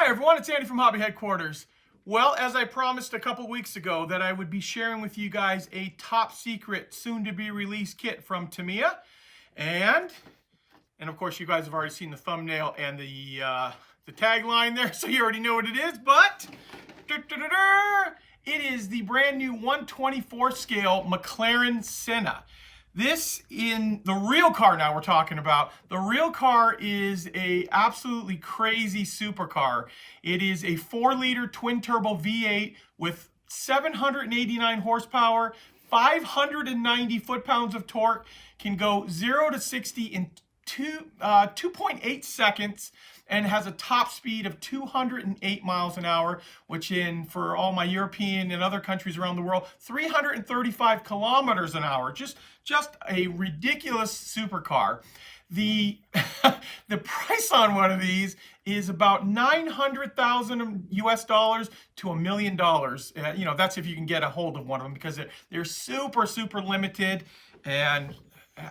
Hi everyone, it's Andy from Hobby Headquarters. Well, as I promised a couple weeks ago that I would be sharing with you guys a top secret soon to be released kit from Tamiya. And of course you guys have already seen the thumbnail and the tagline there, so you already know what it is, but it is the brand new 1/24 scale Mclaren Senna. This in the real car now we're talking about. The real car is a absolutely crazy supercar. It is a 4-liter twin-turbo V8 with 789 horsepower, 590 foot-pounds of torque, can go 0 to 60 in 2.8 seconds, and has a top speed of 208 miles an hour, which for all my European and other countries around the world, 335 kilometers an hour. Just a ridiculous supercar. The price on one of these is about $900,000 US dollars to $1 million. You know, that's if you can get a hold of one of them, because they're super limited, and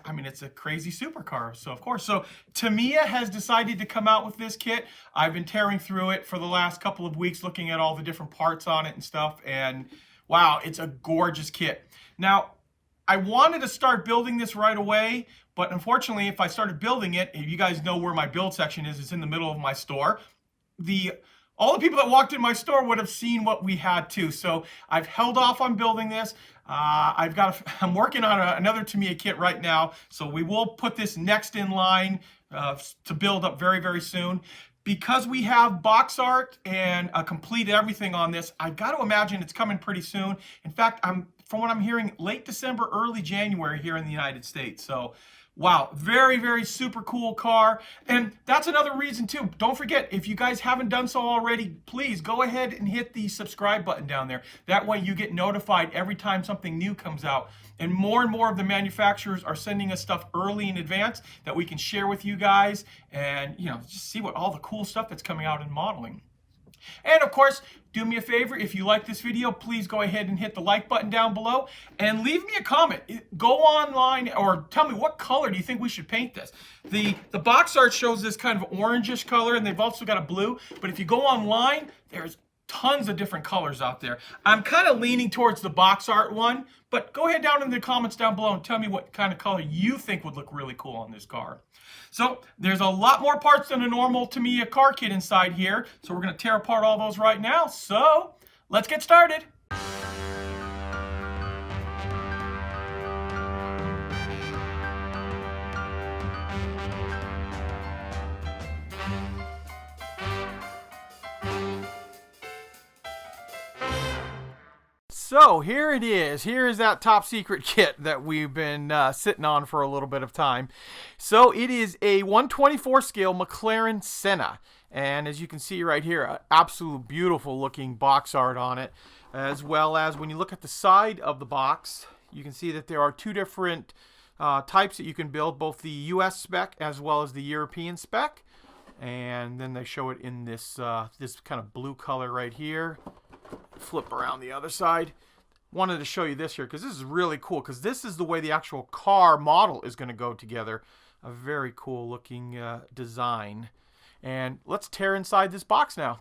I mean, it's a crazy supercar. So of course, Tamiya has decided to come out with this kit. I've been tearing through it for the last couple of weeks, looking at all the different parts on it and stuff, and wow, it's a gorgeous kit. Now, I wanted to start building this right away, but unfortunately, if I started building it, if you guys know where my build section is, it's in the middle of my store. All the people that walked in my store would have seen what we had too. So I've held off on building this. I'm working on another Tamiya kit right now. So we will put this next in line to build up very soon. Because we have box art and a complete everything on this, I've got to imagine it's coming pretty soon. In fact, from what I'm hearing, late December, early January here in the United States. So wow, very super cool car. And that's another reason too. Don't forget, if you guys haven't done so already, please go ahead and hit the subscribe button down there. That way you get notified every time something new comes out. And more of the manufacturers are sending us stuff early in advance that we can share with you guys, and just see what all the cool stuff that's coming out in modeling. And of course, do me a favor, if you like this video, please go ahead and hit the like button down below and leave me a comment. Go online or tell me, what color do you think we should paint this? The box art shows this kind of orangish color, and they've also got a blue, but if you go online, there's tons of different colors out there. I'm kind of leaning towards the box art one, but go ahead down in the comments down below and tell me what kind of color you think would look really cool on this car. So there's a lot more parts than a normal Tamiya car kit inside here, so we're going to tear apart all those right now. So let's get started. So here it is. Here is that top secret kit that we've been sitting on for a little bit of time. So it is a 1/24 scale Mclaren Senna. And as you can see right here, absolute beautiful looking box art on it. As well as when you look at the side of the box, you can see that there are two different types that you can build, both the US spec as well as the European spec. And then they show it in this kind of blue color right here. Flip around the other side. Wanted to show you this here because this is really cool, because this is the way the actual car model is going to go together. A very cool looking design. And let's tear inside this box now.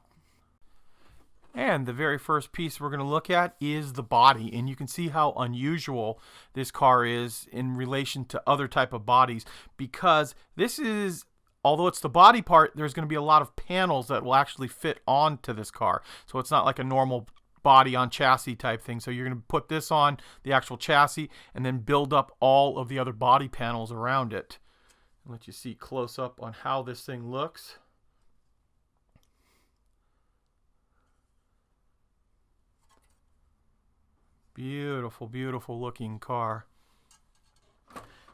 And the very first piece we're going to look at is the body, and you can see how unusual this car is in relation to other type of bodies, because this is, although it's the body part, there's going to be a lot of panels that will actually fit onto this car. So it's not like a normal body on chassis type thing. So you're going to put this on the actual chassis and then build up all of the other body panels around it. I'll let you see close up on how this thing looks. Beautiful looking car.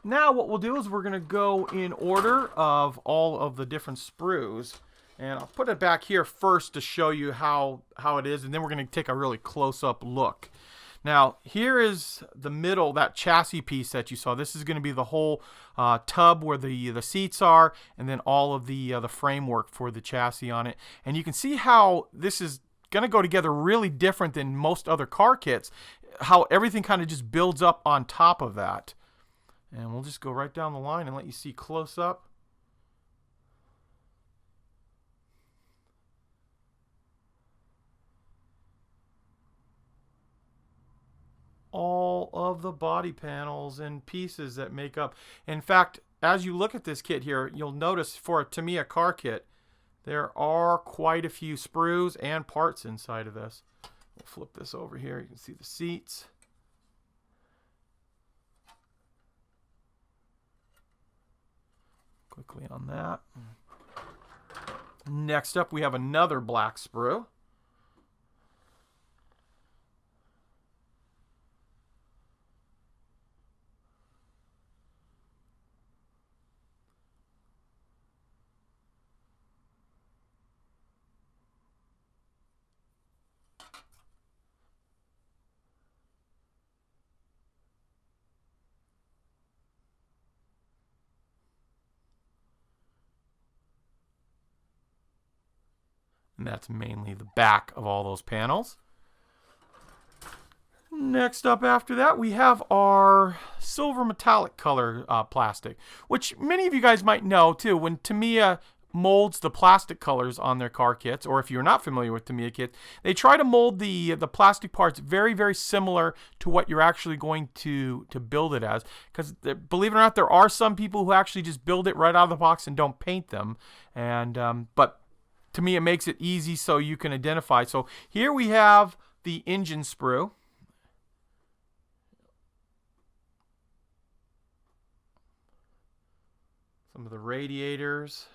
Now what we'll do is we're going to go in order of all of the different sprues. And I'll put it back here first to show you how it is, and then we're going to take a really close-up look. Now, here is the middle, that chassis piece that you saw. This is going to be the whole tub where the seats are, and then all of the framework for the chassis on it. And you can see how this is going to go together really different than most other car kits, how everything kind of just builds up on top of that. And we'll just go right down the line and let you see close up. all of the body panels and pieces that make up. In fact, as you look at this kit here, you'll notice for a Tamiya car kit, there are quite a few sprues and parts inside of this. We'll flip this over here. You can see the seats. Quickly on that. Next up, we have another black sprue. And that's mainly the back of all those panels. Next up after that, we have our silver metallic color plastic, which many of you guys might know too. When Tamiya molds the plastic colors on their car kits, or if you're not familiar with Tamiya kits, they try to mold the plastic parts very, very similar to what you're actually going to build it as. Because believe it or not, there are some people who actually just build it right out of the box and don't paint them. And but to me, it makes it easy so you can identify. So here we have the engine sprue. Some of the radiators.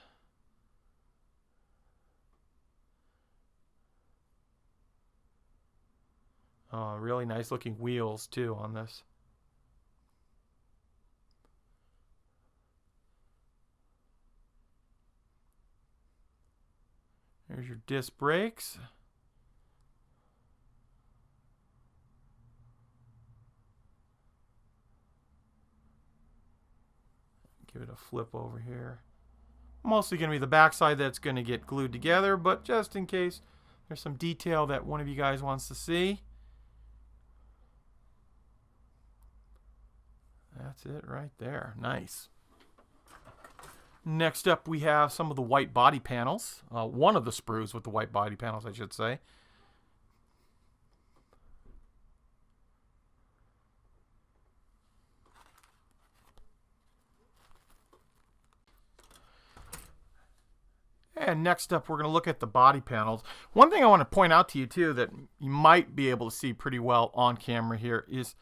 Oh, really nice looking wheels too on this. There's your disc brakes. Give it a flip over here. Mostly going to be the backside that's going to get glued together, but just in case there's some detail that one of you guys wants to see. That's it right there. Nice. Next up, we have some of the white body panels. One of the sprues with the white body panels, I should say. And next up, we're going to look at the body panels. One thing I want to point out to you, too, that you might be able to see pretty well on camera here is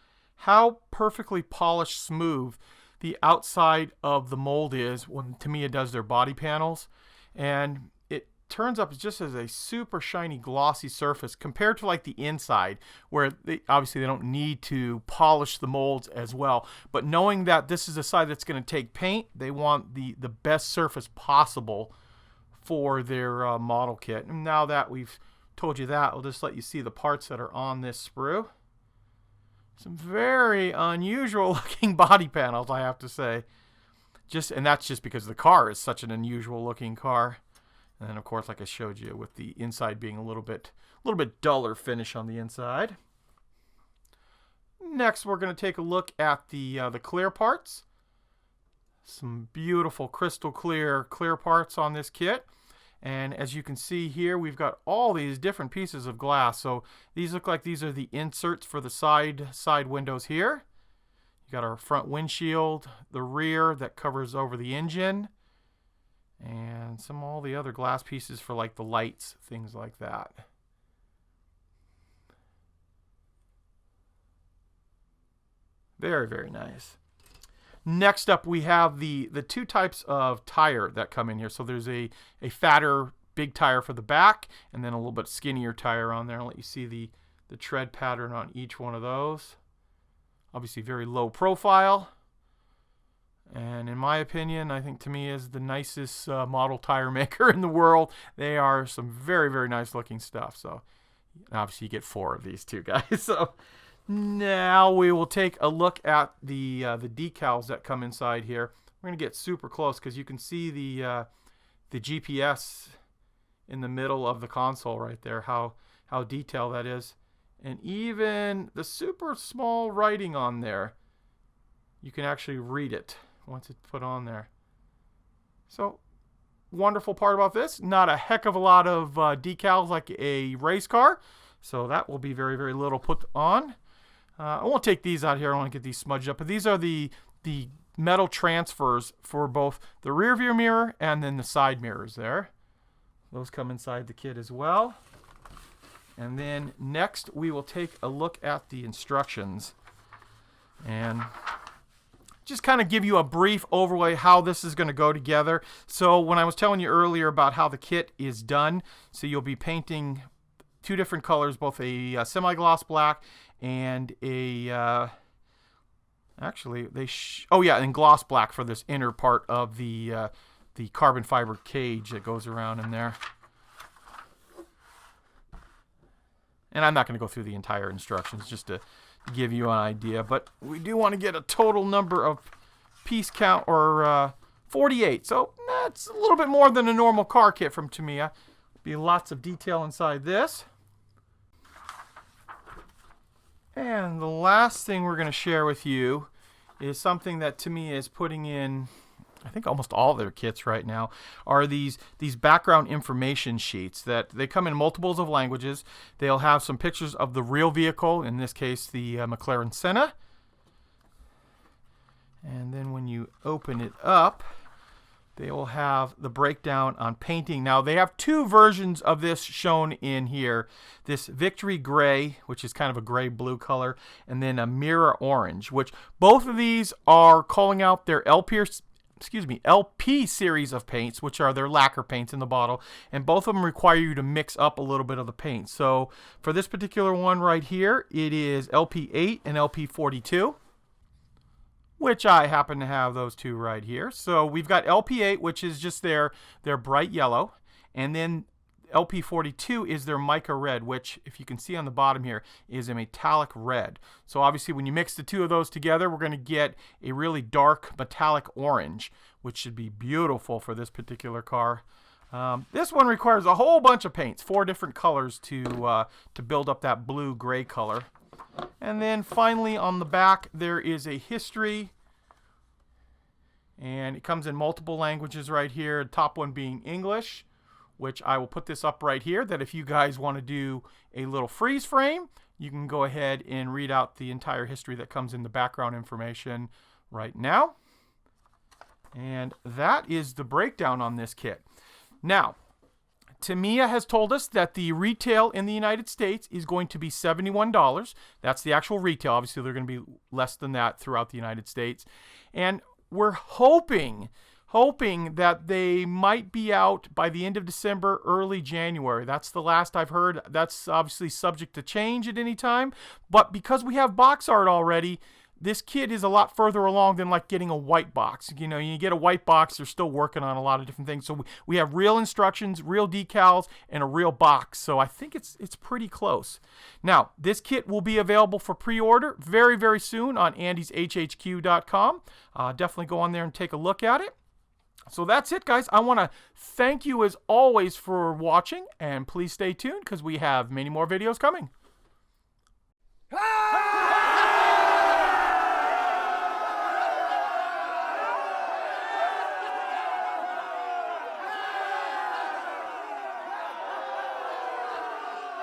how perfectly polished, smooth the outside of the mold is when Tamiya does their body panels. And it turns up just as a super shiny, glossy surface compared to like the inside, where obviously they don't need to polish the molds as well. But knowing that this is a side that's going to take paint, they want the best surface possible for their model kit. And now that we've told you that, I'll just let you see the parts that are on this sprue. Some very unusual looking body panels, I have to say. And that's just because the car is such an unusual looking car. And then of course, like I showed you, with the inside being a little bit duller finish on the inside. Next, we're going to take a look at the clear parts. Some beautiful crystal clear parts on this kit. And as you can see here, we've got all these different pieces of glass. So these look like these are the inserts for the side windows here. You got our front windshield, the rear that covers over the engine, and all the other glass pieces for like the lights, things like that. Very, very nice. Next up, we have the two types of tire that come in here. So there's a fatter, big tire for the back, and then a little bit skinnier tire on there. I'll let you see the tread pattern on each one of those. Obviously very low profile. And in my opinion, I think Tamiya is the nicest model tire maker in the world. They are some very, very nice looking stuff. So obviously you get 4 of these two guys. So now we will take a look at the decals that come inside here. We're going to get super close because you can see the GPS in the middle of the console right there, how detailed that is. And even the super small writing on there, you can actually read it once it's put on there. So, wonderful part about this, not a heck of a lot of decals like a race car. So that will be very, very little put on. I won't take these out here. I don't want to get these smudged up. But these are the metal transfers for both the rear view mirror and then the side mirrors there. Those come inside the kit as well. And then next we will take a look at the instructions and just kind of give you a brief overlay how this is going to go together. So when I was telling you earlier about how the kit is done, so you'll be painting two different colors, both a semi-gloss black and a and gloss black for this inner part of the carbon fiber cage that goes around in there. And I'm not going to go through the entire instructions just to give you an idea, but we do want to get a total number of piece count, or 48. So that's a little bit more than a normal car kit from Tamiya. Be lots of detail inside this. And the last thing we're going to share with you is something that Tamiya is putting in, I think almost all their kits right now, are these background information sheets that they come in multiples of languages. They'll have some pictures of the real vehicle, in this case the Mclaren Senna. And then when you open it up, they will have the breakdown on painting. Now, they have two versions of this shown in here. This Victory Gray, which is kind of a gray-blue color, and then a Mirror Orange, which both of these are calling out their LP series of paints, which are their lacquer paints in the bottle, and both of them require you to mix up a little bit of the paint. So for this particular one right here, it is LP8 and LP42. Which I happen to have those two right here. So we've got LP8, which is just their bright yellow. And then LP42 is their mica red, which, if you can see on the bottom here, is a metallic red. So obviously when you mix the two of those together, we're going to get a really dark metallic orange, which should be beautiful for this particular car. This one requires a whole bunch of paints, 4 different colors to build up that blue-gray color. And then finally on the back there is a history, and it comes in multiple languages right here, the top one being English, which I will put this up right here, that if you guys want to do a little freeze frame, you can go ahead and read out the entire history that comes in the background information right now. And that is the breakdown on this kit. Now, Tamiya has told us that the retail in the United States is going to be $71. That's the actual retail. Obviously, they're going to be less than that throughout the United States. And we're hoping that they might be out by the end of December, early January. That's the last I've heard. That's obviously subject to change at any time. But because we have box art already, this kit is a lot further along than like getting a white box. You know, you get a white box, they're still working on a lot of different things. So we have real instructions, real decals, and a real box. So I think it's pretty close. Now, this kit will be available for pre-order very, very soon on andyshhq.com. Definitely go on there and take a look at it. So that's it, guys. I want to thank you as always for watching, and please stay tuned because we have many more videos coming.